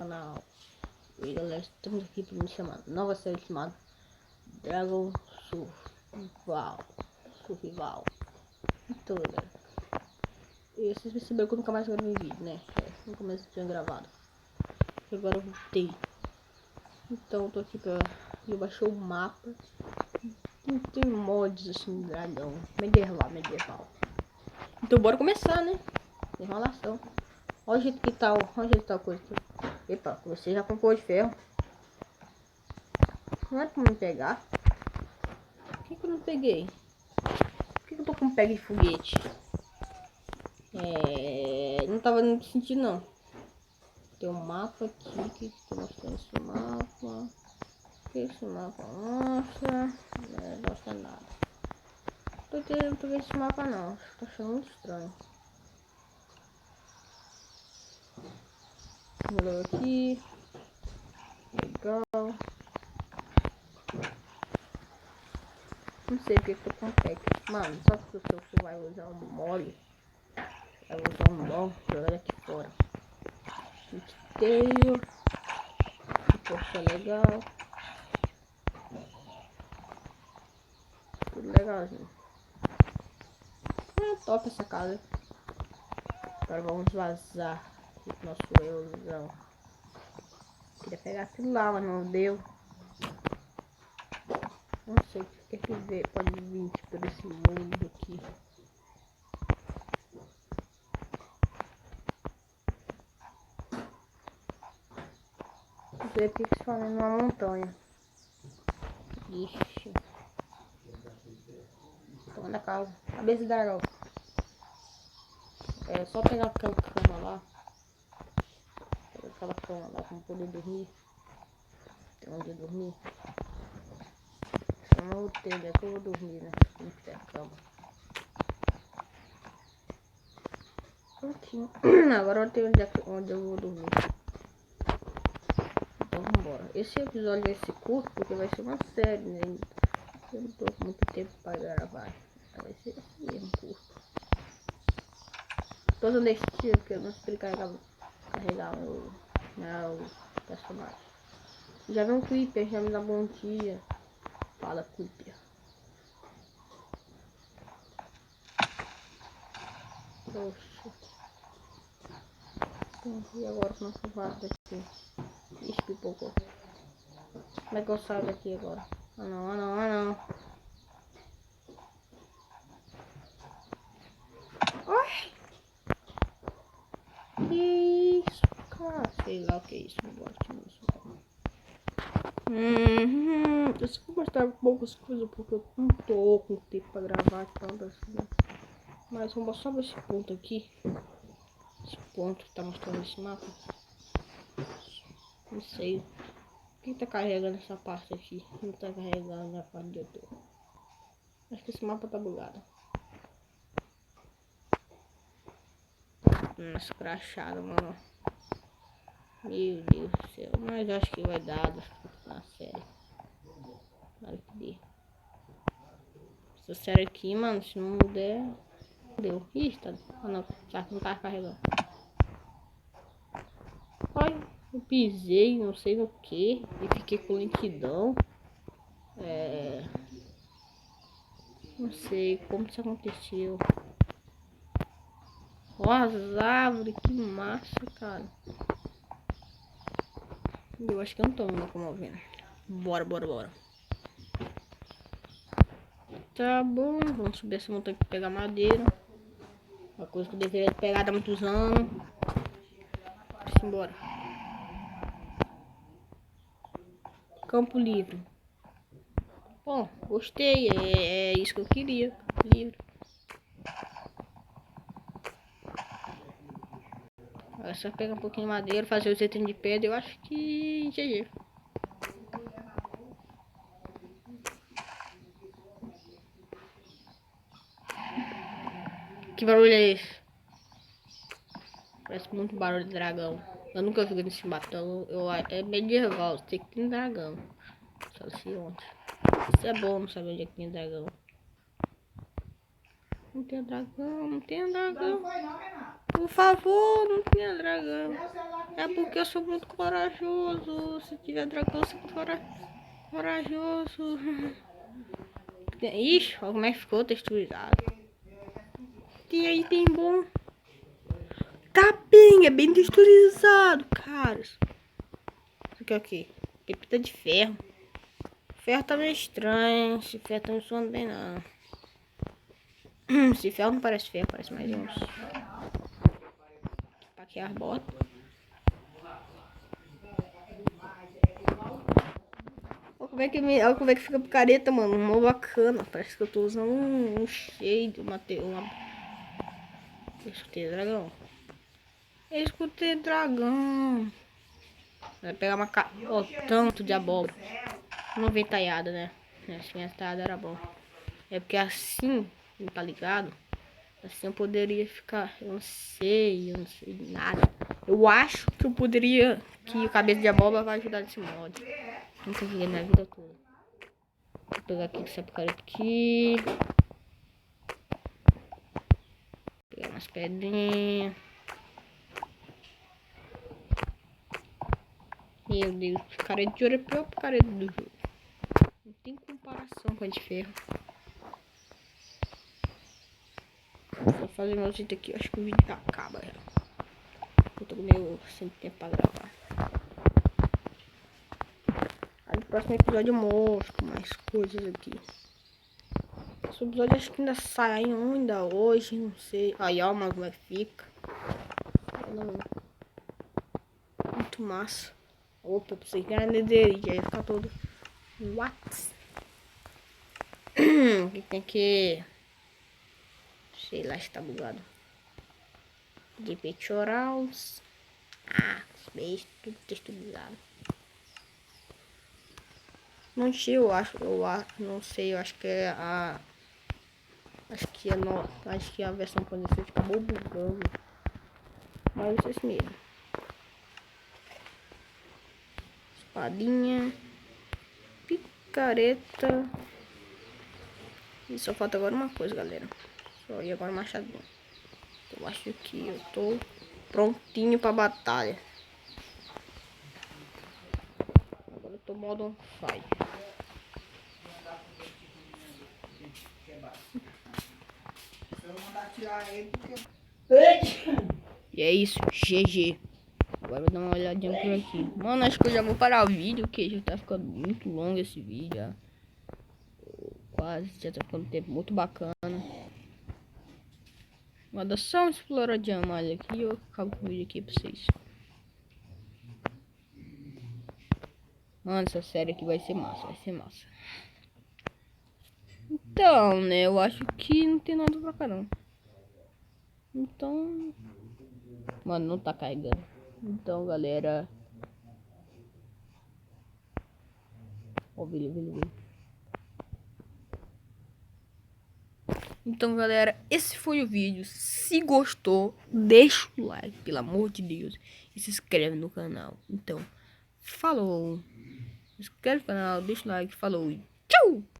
canal. E galera, estamos aqui para me chamar nova série chamada Dragon Survival. Então galera, e vocês perceberam que eu nunca mais gravei vídeo, né? Nunca mais tinha gravado. E agora eu voltei. Então eu tô aqui pra... Eu baixei o mapa. Tem mods assim, dragão medieval. Então bora começar, né? Enrolação. Olha o jeito que tá, olha o jeito que tá a coisa aqui. Epa, você já comprou de ferro. Não é pra me pegar. Por que eu não peguei? Por que eu tô com pega de foguete? Não tava nem sentindo não. Tem um mapa aqui que tô mostrando esse mapa. Que esse mapa mostra. Não mostra nada. Tô querendo pegar esse mapa não. Tô achando muito estranho. Vou aqui. Legal. Não sei porque que eu tô com pack. Mano, só que o seu vai usar um mole. Vai usar um bom. Jogar aqui fora. Inteiro. Poxa, legal. Tudo legalzinho. Top essa casa. Agora vamos vazar. Nosso euzão. Queria pegar aquilo lá, mas não deu. Não sei o que ver. Pode vir por esse mundo aqui. Ver que eles falam numa montanha. Ixi. Tô na casa. Cabeça da dragão. É só pegar aquela cama lá. Pegar aquela cama lá pra poder dormir. Tem onde dormir. Eu não vou ter, é que eu vou dormir, né? Não tiver cama. Prontinho. Agora eu tenho onde eu vou dormir. Então vambora. Esse episódio vai ser curto porque vai ser uma série, né? Eu não tô com muito tempo para gravar. Vai ser assim mesmo, curto. Tô usando esse tiro porque eu não sei carregar meu personagem. Já vi um Creeper, já me dá bom dia. Fala, Creeper. Poxa. E agora como é que eu faço daqui? Ixi, pipocou. Como é que eu saio daqui agora? Ah não, ah não, ah não. Ai! Que isso, cara? Sei lá o que é isso, não gosto disso. Eu só vou mostrar poucas coisas porque eu não tô com tempo pra gravar tanto assim. Mas vamos só ver esse ponto aqui. Esse ponto que tá mostrando esse mapa. Não sei. O que tá carregando essa parte aqui? Não tá carregando a parte de eu tô. Acho que esse mapa tá bugado. Nossa, crachada, mano. Meu Deus do céu. Mas acho que vai dar na série. Claro que dê. Essa série aqui, mano, se não der. Deu. Ih, tá. Ah não, já não tá carregando. Olha, eu pisei, não sei no que. E fiquei com lentidão. Não sei como isso aconteceu. Ó, as árvores, que massa, cara. Eu acho que eu não tô me locomovendo. Bora. Tá bom, vamos subir essa montanha pra pegar madeira. Uma coisa que eu deveria pegar há muitos anos. Simbora. Campo livre. Bom, gostei. É isso que eu queria. Campo livre. Agora só pegar um pouquinho de madeira, fazer os itens de pedra. Eu acho que GG. Que barulho é esse? Parece muito barulho de dragão. Eu nunca vi nesse batão. É medieval, tem que ter dragão. Só sei onde. Isso é bom não saber onde é que tem dragão. Não tem dragão, não tem dragão. Por favor, não tenha dragão. É porque eu sou muito corajoso. Se tiver dragão, eu sou muito corajoso. Ixi, olha como é que ficou texturizado. E aí tem bom. Tá bem, é bem texturizado, caras. Isso aqui é o quê? Pepita de ferro. Ferro tá meio estranho. Esse ferro tá me suando bem não. Esse ferro não parece ferro, parece mais uns. Pra que as botas. Olha como é que fica a picareta, mano. Mó bacana. Parece que eu tô usando um shade, uma. Eu escutei dragão. Eu escutei dragão. Vai pegar uma Ó, tanto de abóbora. Não vem talhada, né? Assim, a talhada era bom. É porque assim, não tá ligado? Assim eu poderia ficar. Eu não sei nada. Eu acho que eu poderia. Que o cabeça de abóbora vai ajudar nesse mod. Nunca joguei na vida toda. Vou pegar aqui essa picareta aqui. Pegar umas pedrinhas. Meu Deus, picareta de ouro é pior picareta do jogo. Não tem comparação com a de ferro. Vou fazer meu jeito aqui, eu acho que o vídeo já acaba já. Eu tô meio sem tempo pra gravar. Aí no próximo episódio eu mostro mais coisas aqui. Esse episódio acho que ainda sai ainda hoje, não sei. Aí ó, mas como é que fica. Muito massa. Opa, pensei que era nederite, aí fica todo. What? Que tem que. Sei lá se tá bugado. De peitorals. Ah, os beijos, tudo texturizado. Não sei, eu acho, não sei, eu acho que é a. Acho que a versão quando você acabou bugando. Mas é isso mesmo. Espadinha. Picareta. E só falta agora uma coisa, galera. Só ir agora o machadinho. Eu acho que eu tô prontinho pra batalha. Agora eu tô modo on fire. E é isso, GG. Agora eu vou dar uma olhadinha por aqui. Mano, acho que eu já vou parar o vídeo, que já tá ficando muito longo esse vídeo. Já. Quase, já tá ficando tempo muito bacana. Vou dar só uma exploradinha mais aqui e eu acabo com o vídeo aqui pra vocês. Mano, essa série aqui vai ser massa, vai ser massa. Então, né, eu acho que não tem nada pra cá não. Então... Mano, não tá carregando. Então, galera... Ó, vile. Então, galera, esse foi o vídeo. Se gostou, deixa o like, pelo amor de Deus. E se inscreve no canal. Então, falou. Se inscreve no canal, deixa o like, falou. Tchau!